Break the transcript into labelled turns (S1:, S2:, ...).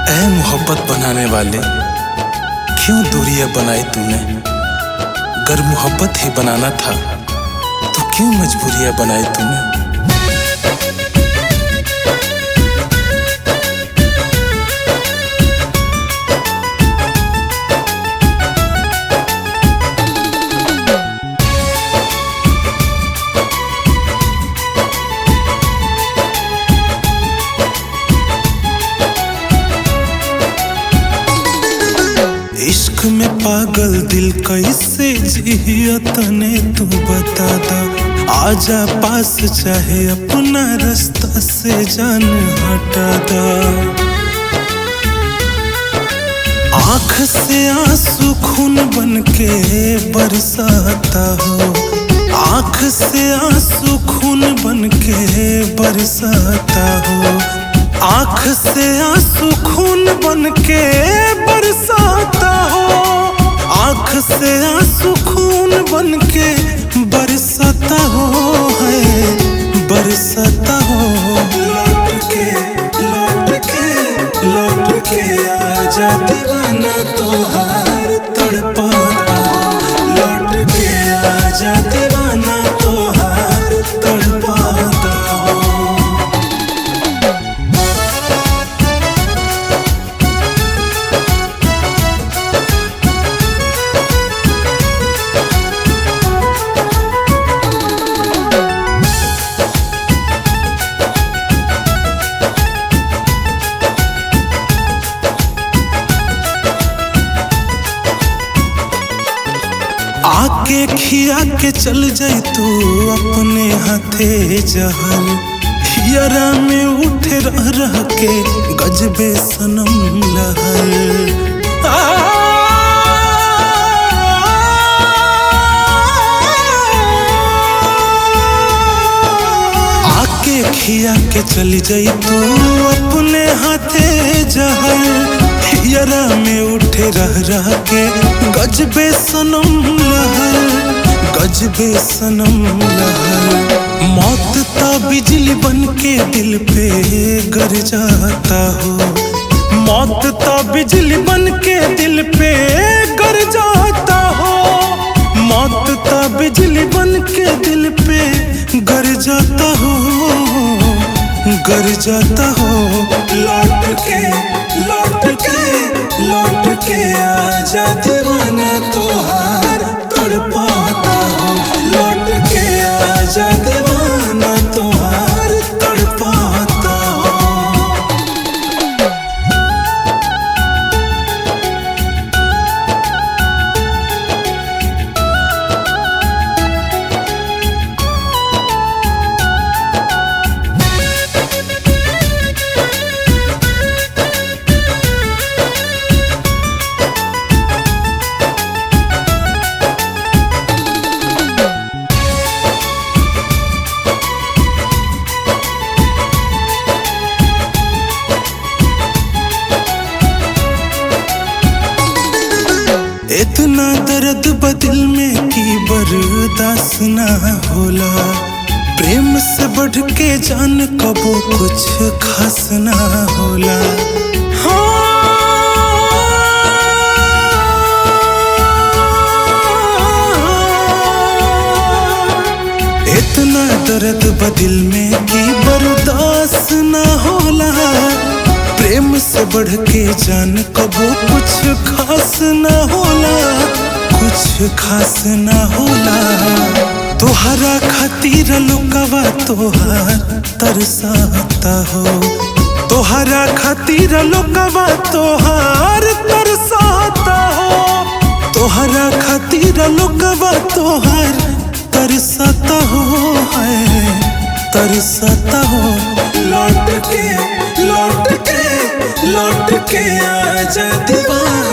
S1: ऐ मोहब्बत बनाने वाले, क्यों दूरियां बनाई तूने? अगर मोहब्बत ही बनाना था तो क्यों मजबूरियां बनाई तूने? इश्क में पागल दिल कैसे जिया तने तू बता दा। आजा पास चाहे अपना रास्ता से जान हटा दा। आँख से आंसू खून बन के बरसाता हो। आँख से आंसू खून बन के बरसाता हो। आँख से आंसू खून बन के बरसाता हो। आँख से आंसू खून बन के बरसाता हो है बरसाता हो। लौट के आजा दीवाना तोहार तड़पाता हो। लौट के आजा दीवाना तोहार तड़पाता हो। आके खिया के चल जाई तू अपने हाथे जहर। हियरा में उठे रह रह के गजबे सनम लहर। आके खिया के चल जाई तू अपने हाथे जहर। हियरा में उठे रह रह के गजबे सनम लहर। गजबे सनम लहर। मौत ता बिजली बन के दिल पे गर जाता हो। मौत ता बिजली बन के दिल पे गर जाता हो। मौत ता बिजली बन के दिल पे गर जाता हो गर जाता हो। लौट के आजा दीवाना तोहार तड़पाता हो। लौट के आजा दीवाना तोहार तड़पाता हो। इतना दर्द बदिल में की बर्दाश्त ना होला। प्रेम से बढ़ के जान कबो कुछ खास ना होला। इतना दर्द बदिल में की बर्दाश्त ना होला। प्रेम से बढ़ के जान कबो कुछ खास ना होला। कुछ खास ना होला। तोहरा खातिर लोकवा तोहार तरसाता हो। तोहरा खातिर लोकवा तोहार तरसाता हो। तोहरा खातिर लोकवा तोहार तरसाता हो है तरसाता हो। लौट के आजा दीवाना